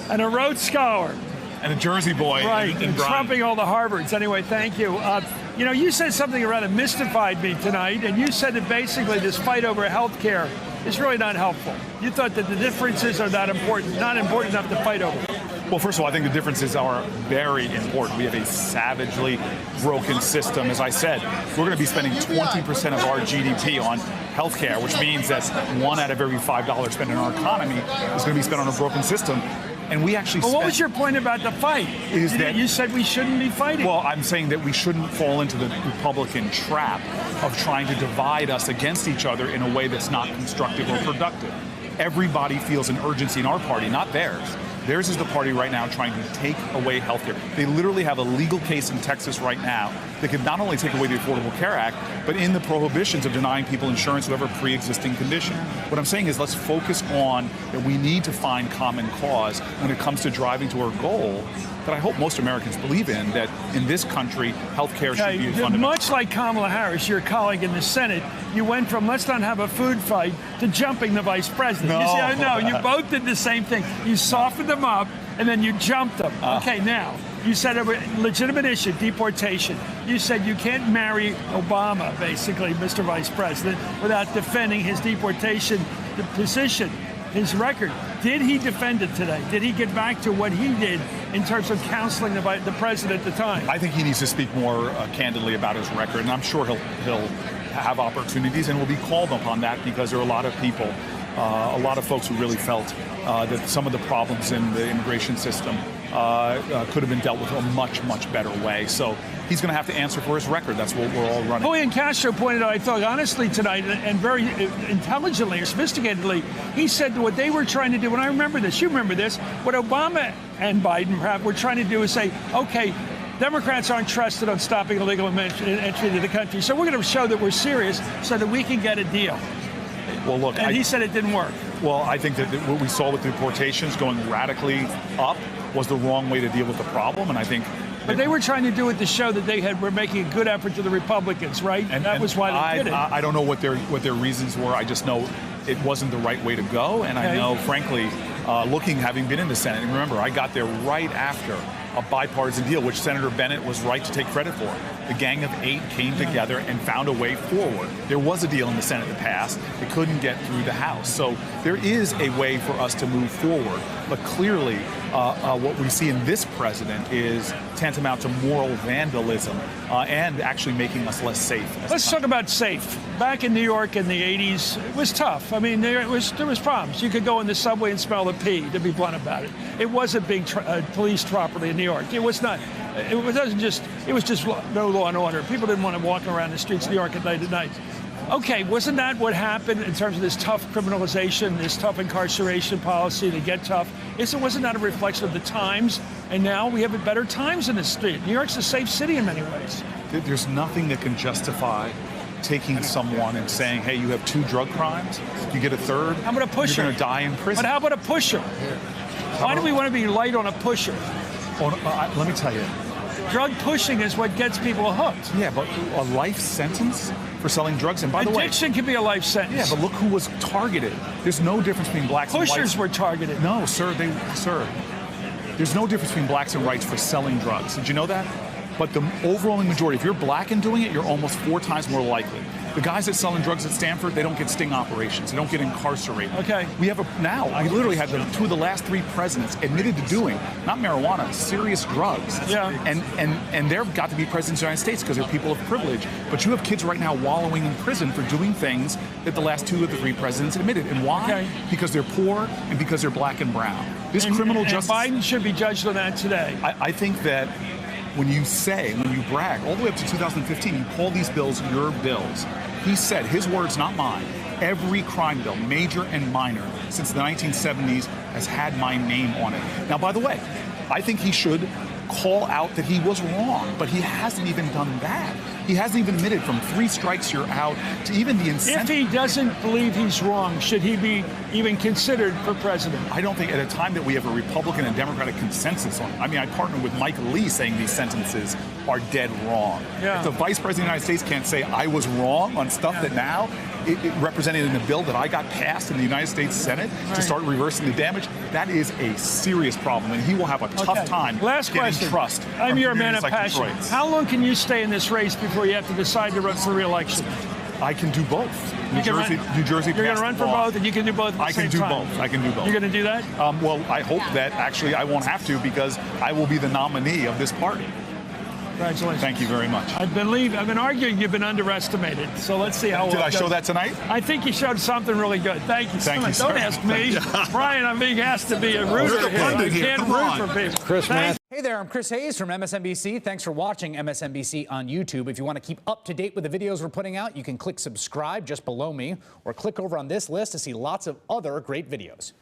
And a Rhodes Scholar. And a Jersey boy. Right, in Brian. trumping all the Harvards. Anyway, thank you. You know, you said something that rather mystified me tonight, and you said that basically this fight over health care is really not helpful. You thought that the differences are not important enough to fight over. Well, first of all, I think the differences are very important. We have a savagely broken system. As I said, we're going to be spending 20% of our GDP on healthcare, which means that $1 out of every $5 spent in our economy is going to be spent on a broken system. And we actually Well, what was your point about the fight? You said we shouldn't be fighting. Well, I'm saying that we shouldn't fall into the Republican trap of trying to divide us against each other in a way that's not constructive or productive. Everybody feels an urgency in our party, not theirs. Theirs is the party right now trying to take away health care. They literally have a legal case in Texas right now that could not only take away the Affordable Care Act, but in the prohibitions of denying people insurance who have a pre-existing condition. What I'm saying is let's focus on that we need to find common cause when it comes to driving to our goal that I hope most Americans believe in, that in this country, health care should be fundamental. Much like Kamala Harris, your colleague in the Senate, you went from let's not have a food fight to jumping the vice president. No. You see, I know, you both did the same thing. You softened them up, and then you jumped them. Okay, now, you said a legitimate issue, deportation. You said you can't marry Obama, basically, Mr. Vice President, without defending his deportation position, his record. Did he defend it today? Did he get back to what he did in terms of counseling the president at the time? I think he needs to speak more candidly about his record, and I'm sure he'll have opportunities and will be called upon that because there are a lot of people, a lot of folks who really felt that some of the problems in the immigration system could have been dealt with a much, much better way. So he's going to have to answer for his record. That's what we're all running. Julian Castro pointed out, I thought, honestly tonight, and very intelligently or sophisticatedly, he said what they were trying to do, and I remember this, you remember this, what Obama and Biden perhaps were trying to do is say, okay, Democrats aren't trusted on stopping illegal entry into the country, so we're going to show that we're serious so that we can get a deal. Well, look, and he said it didn't work. Well, I think that what we saw with deportations going radically up was the wrong way to deal with the problem, and I think. But they were trying to do it to show that they were making a good effort to the Republicans, right? And that was why they did it. I don't know what their reasons were. I just know it wasn't the right way to go, and I know, frankly, having been in the Senate, and remember, I got there right after a bipartisan deal, which Senator Bennett was right to take credit for. The Gang of Eight came together and found a way forward. There was a deal in the Senate that passed. It couldn't get through the House. So there is a way for us to move forward. But clearly, what we see in this president is tantamount to moral vandalism and actually making us less safe. Let's talk about safe. Back in New York in the 80s, it was tough. I mean, there was problems. You could go in the subway and smell the pee, to be blunt about it. It was a big policed property in New York. It was not. It was just no law and order. People didn't want to walk around the streets of New York at night. Okay, wasn't that what happened in terms of this tough criminalization, this tough incarceration policy to get tough? Wasn't that a reflection of the times? And now we have better times in the street. New York's a safe city in many ways. There's nothing that can justify taking someone and saying, hey, you have 2 drug crimes, you get a 3rd, how about a pusher? You're going to die in prison. But how about a pusher? Why do we want to be light on a pusher? Let me tell you. Drug pushing is what gets people hooked. Yeah, but a life sentence for selling drugs, and by the way, addiction can be a life sentence. Yeah, but look who was targeted. There's no difference between blacks and whites. Pushers were targeted. No, sir, there's no difference between blacks and whites for selling drugs. Did you know that? But the overwhelming majority, if you're black and doing it, you're almost 4 times more likely. The guys that selling drugs at Stanford, they don't get sting operations. They don't get incarcerated. Okay. We literally have 2 of the last 3 presidents admitted to doing, not marijuana, serious drugs. Yeah. And they've got to be presidents of the United States because they're people of privilege. But you have kids right now wallowing in prison for doing things that the last 2 of the 3 presidents admitted. And why? Okay. Because they're poor and because they're black and brown. Criminal justice. Biden should be judged on that today. I think that when you brag, all the way up to 2015, you call these bills your bills. He said, his words, not mine, every crime bill, major and minor, since the 1970s has had my name on it. Now, by the way, I think he should call out that he was wrong, but he hasn't even done that. He hasn't even admitted from 3 strikes you're out to even the If incentive. he doesn't believe he's wrong, should he be even considered for president? I don't think at a time that we have a Republican and Democratic consensus on, I mean, I partner with Mike Lee saying these sentences are dead wrong. Yeah. If the Vice President of the United States can't say I was wrong on stuff that now it represented in a bill that I got passed in the United States Senate to start reversing the damage, that is a serious problem, and he will have a tough time Last getting question. trust. I'm from your man of communities like passion. Detroit's. How long can you stay in this race before you have to decide to run for re-election? I can do both. New You can Jersey You're going passed to run the for law. both, and you can do both at the I same can do time. both. I can do both. You're going to do that? Well, I hope that actually I won't have to because I will be the nominee of this party. Congratulations. Thank you very much. I've been arguing you've been underestimated. So let's see how Did well I it show goes. that tonight? I think you showed something really good. Thank you so Thank you, much. sir. Don't ask me. Brian, I'm being asked to be a rooter You're the here. pundit I here. can't Come root on. for people. Chris Thank Hey there, I'm Chris Hayes from MSNBC. Thanks for watching MSNBC on YouTube. If you want to keep up to date with the videos we're putting out, you can click subscribe just below me or click over on this list to see lots of other great videos.